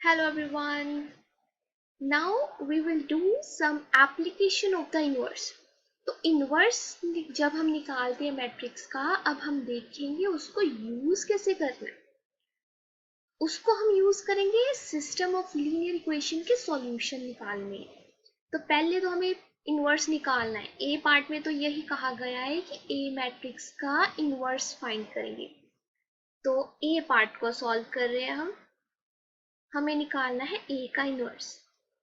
Hello everyone. Now we will do some application of the inverse. तो inverse जब हम निकालते हैं मैट्रिक्स का, अब हम देखेंगे उसको यूज कैसे करना है। उसको हम यूज करेंगे सिस्टम ऑफ लीनियर इक्वेशन के सॉल्यूशन निकालने। तो पहले तो हमें इनवर्स निकालना है। ए पार्ट में तो यही कहा गया है कि ए मैट्रिक्स का इनवर्स फाइंड करेंगे। तो ए पार्ट को सॉल्व कर रहे हैं हम। हमें निकालना है ए का इनवर्स।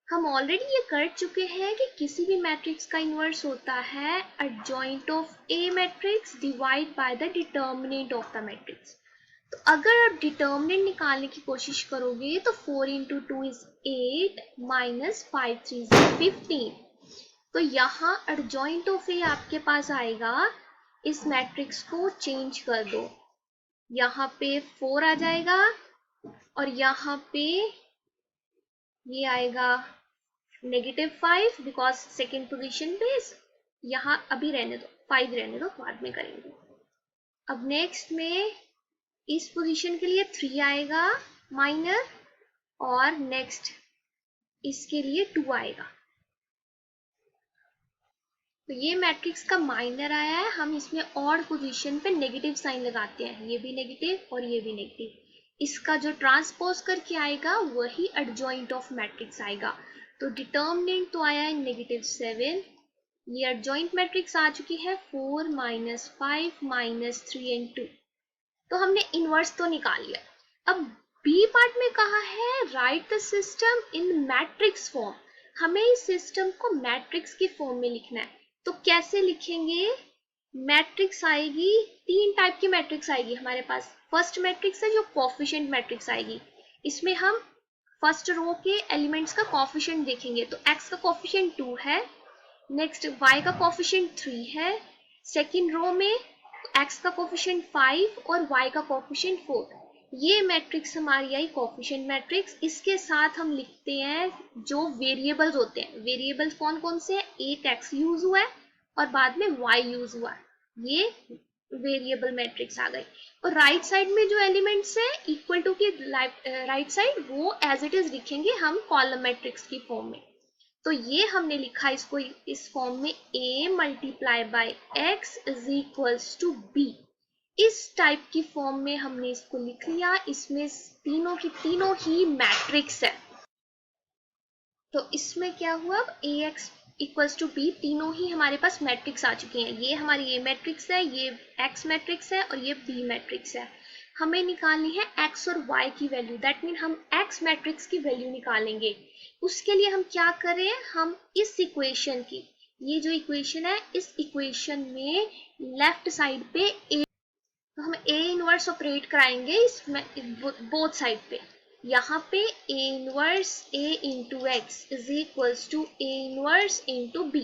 हम ऑलरेडी ये कर चुके हैं कि किसी भी मैट्रिक्स का इनवर्स होता है adjoint of A matrix divide by the determinant of the matrix. तो अगर आप डिटर्मिनेंट निकालने की कोशिश करोगे तो 4 into 2 is 8 minus 5 3 is 15। तो यहाँ एडजॉइंट ऑफ ए आपके पास आएगा। इस मैट्रिक्स को चेंज कर दो, यहाँ पे 4 आ जाएगा और यहाँ पे ये आएगा -5 बिकॉज सेकेंड पोजीशन पे। यहाँ अभी रहने दो, 5 रहने दो, बाद में करेंगे। अब नेक्स्ट में इस पोजीशन के लिए 3 आएगा माइनर और नेक्स्ट इसके लिए 2 आएगा। तो ये मैट्रिक्स का माइनर आया है, हम इसमें ऑड पोजीशन पे नेगेटिव साइन लगाते हैं। ये भी नेगेटिव और ये भी नेगेटिव। इसका जो ट्रांसपोज करके आएगा वही एडजॉइंट ऑफ मैट्रिक्स आएगा। तो डिटर्मिनेंट तो आया है -7। ये एडजॉइंट मैट्रिक्स आ चुकी है 4 -5 -3 and 2। तो हमने इनवर्स तो निकाल लिया। अब बी पार्ट में कहा है right the system in matrix form. हमें इस सिस्टम को मैट्रिक्स की फॉर्म में लिखना है। तो कैसे लिखेंगे? मैट्रिक्स आएगी, 3 टाइप की मैट्रिक्स आएगी हमारे पास। फर्स्ट मैट्रिक्स है जो कोफिशिएंट मैट्रिक्स आएगी। इसमें हम फर्स्ट रो के एलिमेंट्स का कोफिशिएंट देखेंगे। तो x का कोफिशिएंट 2 है, नेक्स्ट y का कोफिशिएंट 3 है, सेकेंड रो में x का कोफिशिएंट 5 और y का कोफिशिएंट 4। ये मैट्रिक्स हमारी आई कोफिशिएंट मैट्रिक्स। इसके साथ हम लिखते हैं जो वेरिएबल्स होते हैं। वेरिएबल्स कौन कौन से हैं? एक x यूज हुआ है और बाद में y यूज हुआ है। ये वेरिएबल मैट्रिक्स आ गई। और राइट साइड में जो एलिमेंट्स है इक्वल टू की राइट साइड, वो एज इट इज लिखेंगे हम कॉलम मैट्रिक्स की फॉर्म में। तो ये हमने लिखा इसको इस फॉर्म में a multiply by x is equals to b। इस टाइप की फॉर्म में हमने इसको लिख लिया। इसमें तीनों की तीनों ही मैट्रिक्स है। तो इसमें क्या हुआ, अब ax इक्वल्स टू b तीनों ही हमारे पास मैट्रिक्स आ चुके हैं। ये हमारी a मैट्रिक्स है, ये x मैट्रिक्स है और ये b मैट्रिक्स है। हमें निकालनी है x और y की वैल्यू। दैट मीन हम x मैट्रिक्स की वैल्यू निकालेंगे। उसके लिए हम क्या करें, हम इस इक्वेशन की, ये जो इक्वेशन है इस इक्वेशन में लेफ्ट साइड पे a, तो हम a इनवर्स ऑपरेट कराएंगे इसमें बोथ साइड पे। यहाँ पे a inverse a into x is equals to a inverse into b।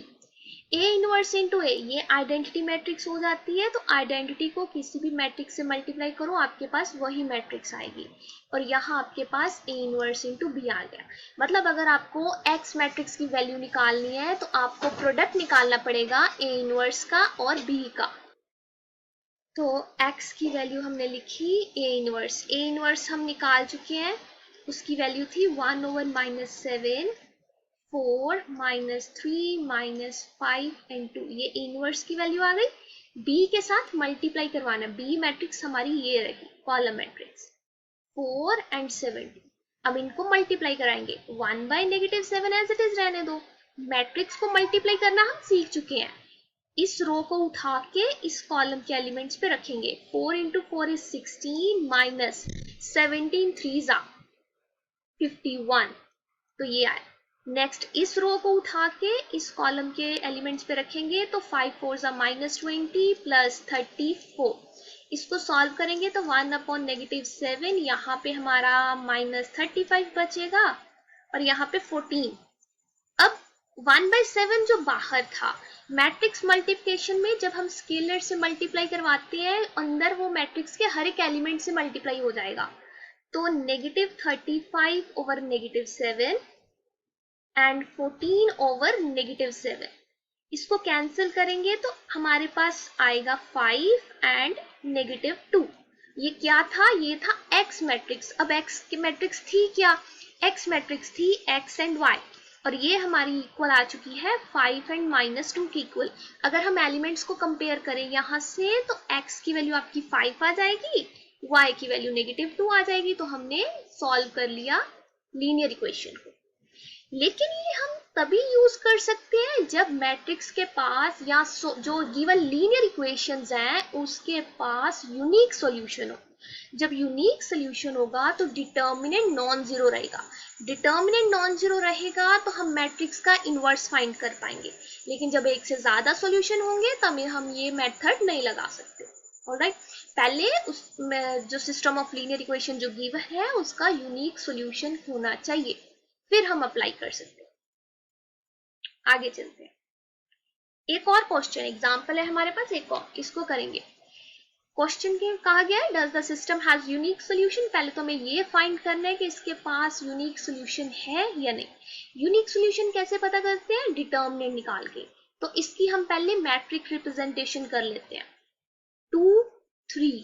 a inverse into a ये आइडेंटिटी मैट्रिक्स हो जाती है। तो आइडेंटिटी को किसी भी मैट्रिक्स से मल्टीप्लाई करो, आपके पास वही मैट्रिक्स आएगी। और यहाँ आपके पास a इनवर्स इंटू b आ गया। मतलब अगर आपको x मैट्रिक्स की वैल्यू निकालनी है तो आपको प्रोडक्ट निकालना पड़ेगा a इनवर्स का और b का। तो x की वैल्यू हमने लिखी a इनवर्स हम निकाल चुके हैं। उसकी वैल्यू थी 1/-7 4 -3 -5 and 2। ये इनवर्स की वैल्यू आ गई। b के साथ मल्टीप्लाई करवाना। b मैट्रिक्स हमारी ये रही कॉलम मैट्रिक्स 4 and 7। अब इनको मल्टीप्लाई कराएंगे। 1/-7 एज इट इज रहने दो। मैट्रिक्स को मल्टीप्लाई करना हम सीख चुके हैं। इस रो को उठा के इस कॉलम के एलिमेंट्स पे रखेंगे। 4 into 4 is 16 minus 17 3s are 51। तो ये आया। नेक्स्ट इस रो को उठा के इस कॉलम के एलिमेंट्स पे रखेंगे। तो 5 4s are -20 प्लस 34। इसको सॉल्व करेंगे तो 1/-7, यहाँ पे हमारा -35 बचेगा और यहाँ पे 14। अब 1/7 जो बाहर था, मैट्रिक्स मल्टीप्लिकेशन में जब हम स्केलर से मल्टीप्लाई करवाते हैं अंदर वो मैट्रिक्स के हर एक एलिमेंट से मल्टीप्लाई हो जाएगा। तो -35/-7 एंड 14/-7। इसको कैंसिल करेंगे तो हमारे पास आएगा 5 एंड -2। ये क्या था? ये था x मैट्रिक्स। अब x की मैट्रिक्स थी क्या? एक्स मैट्रिक्स थी एक्स एंड वाई, और ये हमारी इक्वल आ चुकी है 5 एंड -2 की इक्वल। अगर हम एलिमेंट्स को कंपेयर करें यहाँ से तो x की वैल्यू आपकी 5 आ जाएगी, y की वैल्यू -2 आ जाएगी। तो हमने सॉल्व कर लिया लीनियर इक्वेशन को। लेकिन ये हम तभी यूज कर सकते हैं जब मैट्रिक्स के पास या जो गिवन लीनियर इक्वेशंस हैं उसके पास यूनिक सॉल्यूशन हो। जब यूनिक सॉल्यूशन होगा तो डिटर्मिनेंट नॉन जीरो रहेगा। डिटर्मिनेंट नॉन जीरो रहेगा तो हम मैट्रिक्स का इनवर्स फाइंड कर पाएंगे। लेकिन जब एक से ज्यादा सॉल्यूशन होंगे तब हम ये मेथड नहीं लगा सकते। ऑलराइट, पहले उस जो सिस्टम ऑफ लीनियर इक्वेशन जो गिवन है उसका यूनिक सॉल्यूशन होना चाहिए, फिर हम अप्लाई कर सकते हैं। आगे चलते हैं, एक और क्वेश्चन एग्जांपल है हमारे पास, एक और इसको करेंगे। क्वेश्चन के कहा गया है does the system has unique solution. पहले तो हमें ये फाइंड करना है कि इसके पास यूनिक सॉल्यूशन है या नहीं। यूनिक सॉल्यूशन कैसे पता करते हैं? डिटर्मिनेंट निकाल के। तो इसकी हम पहले मैट्रिक रिप्रेजेंटेशन कर लेते हैं। 2 3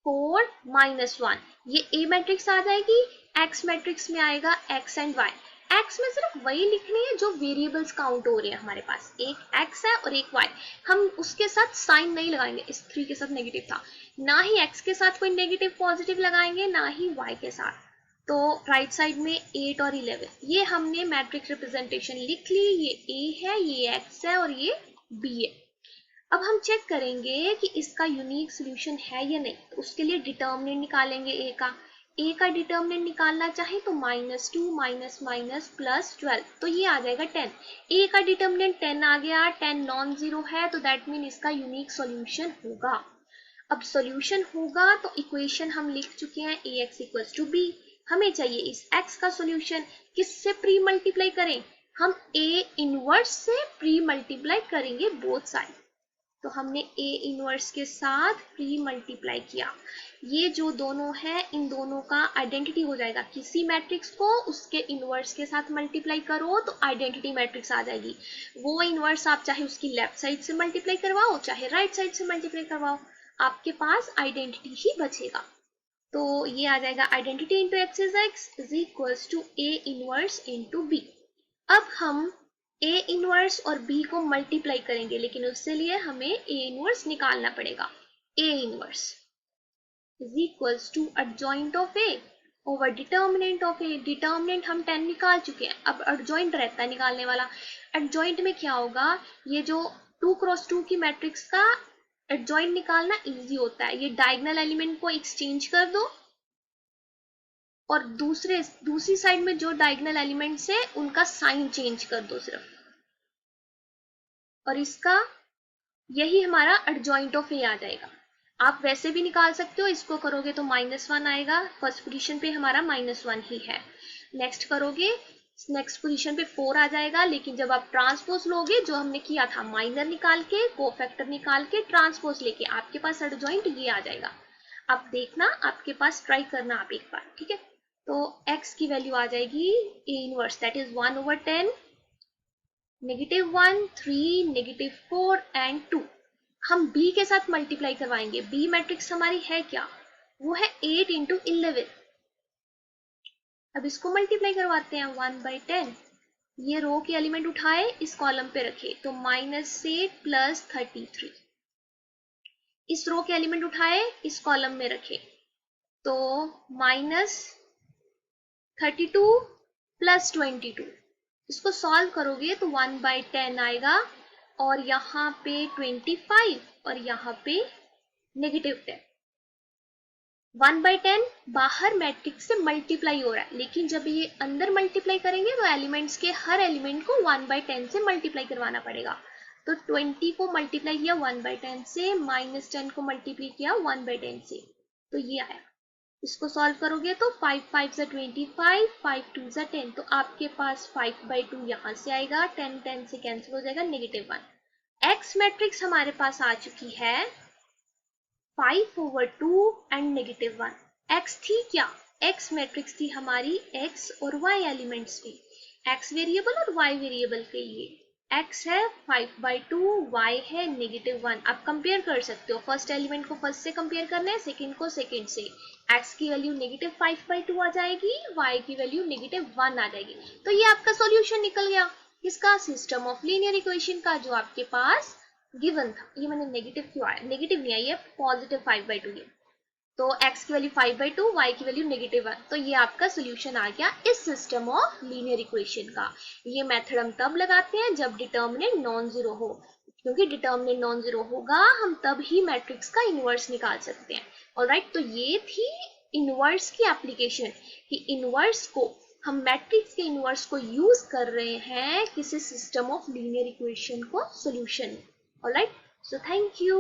4 -1 ये ए मैट्रिक्स आ जाएगी, एक्स मैट्रिक्स में आएगा एक्स एंड वाई। एक्स में सिर्फ वही लिखने हैं जो वेरिएबल्स काउंट हो रहे हैं हमारे पास, एक एक्स है और एक वाई। हम उसके साथ साइन नहीं लगाएंगे, इस 3 के साथ नेगेटिव था, ना ही एक्स के साथ कोई नेगेटिव पॉजिटिव लगाएंगे ना ही वाई के साथ। तो राइट साइड में 8 और 11 ये हमने मैट्रिक्स रिप्रेजेंटेशन लिख ली। ये ए है, ये एक्स है और ये बी है। अब हम चेक करेंगे कि इसका यूनिक सॉल्यूशन है या नहीं। तो उसके लिए डिटर्मिनेंट निकालेंगे ए का डिटर्मिनेंट निकालना चाहे तो -2 - +12 तो ये आ जाएगा 10। ए का डिटर्मिनेंट 10 आ गया, 10 नॉन जीरो है तो दैट मीन इसका यूनिक सॉल्यूशन होगा। अब सॉल्यूशन होगा तो इक्वेशन हम लिख चुके हैं ax = b। हमें चाहिए इस x का सॉल्यूशन, किससे प्री मल्टीप्लाई करें? हम a इनवर्स से प्री मल्टीप्लाई करेंगे बोथ साइड। तो हमने a इनवर्स के साथ प्री मल्टीप्लाई किया। ये जो दोनों है इन दोनों का आइडेंटिटी हो जाएगा। किसी मैट्रिक्स को उसके इनवर्स के साथ मल्टीप्लाई करो तो आइडेंटिटी मैट्रिक्स आ जाएगी। वो इनवर्स आप चाहे उसकी लेफ्ट साइड से मल्टीप्लाई करवाओ चाहे राइट साइड से मल्टीप्लाई करवाओ, आपके पास आइडेंटिटी ही बचेगा। तो ये आ जाएगा identity into x is X is equals to A inverse into B. अब हम A इनवर्स और B को मल्टीप्लाई करेंगे, लेकिन उससे लिए हमें A इनवर्स निकालना पड़ेगा। A inverse is equals to adjoint of A over determinant of A। Determinant हम 10 निकाल चुके हैं, अब एडजॉइंट रहता है निकालने वाला। एडजॉइंट में क्या होगा, ये जो 2 क्रॉस 2 की मैट्रिक्स का एडजॉइंट निकालना इजी होता है। ये डायगोनल एलिमेंट को एक्सचेंज कर दो और दूसरी साइड में जो डायगोनल एलिमेंट्स है उनका साइन चेंज कर दो सिर्फ, और इसका यही हमारा एडजॉइंट ऑफ ए आ जाएगा। आप वैसे भी निकाल सकते हो, इसको करोगे तो -1 आएगा। फर्स्ट पोजीशन पे हमारा -1 ही है। नेक्स्ट करोगे, नेक्स्ट पोजीशन पे 4 आ जाएगा। लेकिन जब आप ट्रांसपोज लोगे, जो हमने किया था माइनर निकाल के कोफैक्टर निकाल के ट्रांसपोज लेके, आपके पास एडजॉइंट ये आ जाएगा। आप देखना, आपके पास ट्राई करना आप एक बार, ठीक है। तो x की वैल्यू आ जाएगी a inverse that is 1/10 -1 3 -4 and 2। हम b के साथ मल्टीप्लाई करवाएंगे। b मैट्रिक्स हमारी है क्या, वो है 8 × 11। अब इसको मल्टीप्लाई करवाते हैं 1/10। ये रो के एलिमेंट उठाए इस कॉलम पे रखे तो -8 + 33। इस रो के एलिमेंट उठाए इस कॉलम में रखे तो -32 + 22। इसको सॉल्व करोगे तो 1/10 आएगा और यहाँ पे 25 और यहाँ पे -10। 1/10 बाहर मैट्रिक्स से मल्टीप्लाई हो रहा है, लेकिन जब ये अंदर मल्टीप्लाई करेंगे तो एलिमेंट्स के हर एलिमेंट को 1/10 से मल्टीप्लाई करवाना पड़ेगा। तो 20 को मल्टीप्लाई किया 1/10 से, -10 को मल्टीप्लाई किया 1/10 से, तो ये आया। इसको सॉल्व करोगे तो 5 5 = 25, 5 2 = 10। तो आपके पास 5/2 यहाँ से आएगा, 10 10 से कैंसिल हो जाएगा, -1। एक्स मैट्रिक्स हमारे पास आ चुकी है 5/2 एंड -1। एक्स थी क्या, एक्स मैट्रिक्स थी हमारी एक्स और वाई एलिमेंट्स की, एक्स वेरिएबल और वाई वेरिएबल के लिए। एक्स है 5/2, वाई है -1। आप कंपेयर कर सकते हो, फर्स्ट एलिमेंट को फर्स्ट से कंपेयर करना है, सेकंड को सेकंड से। x की वैल्यू -5/2 आ जाएगी, y की वैल्यू -1 आ जाएगी। तो ये आपका सॉल्यूशन निकल गया किसका, सिस्टम ऑफ लीनियर इक्वेशन का, जो आपके पास गिवन था। ये मैंने नेगेटिव क्यों आया, नेगेटिव नहीं आई है, पॉजिटिव 5/2 है। तो x की वैल्यू 5/2, y की वैल्यू -1। तो ये आपका सोल्यूशन आ गया इस सिस्टम ऑफ लीनियर इक्वेशन का। ये मेथड हम तब लगाते हैं जब डिटर्मिनेंट नॉन जीरो हो, क्योंकि डिटर्मिनेंट नॉन जीरो होगा हम तब ही मैट्रिक्स का इनवर्स निकाल सकते हैं। ऑलराइट, तो ये थी इनवर्स की एप्लीकेशन, कि इनवर्स को हम मैट्रिक्स के इनवर्स को यूज कर रहे हैं किसी सिस्टम ऑफ लीनियर इक्वेशन को solution. Alright, so thank you.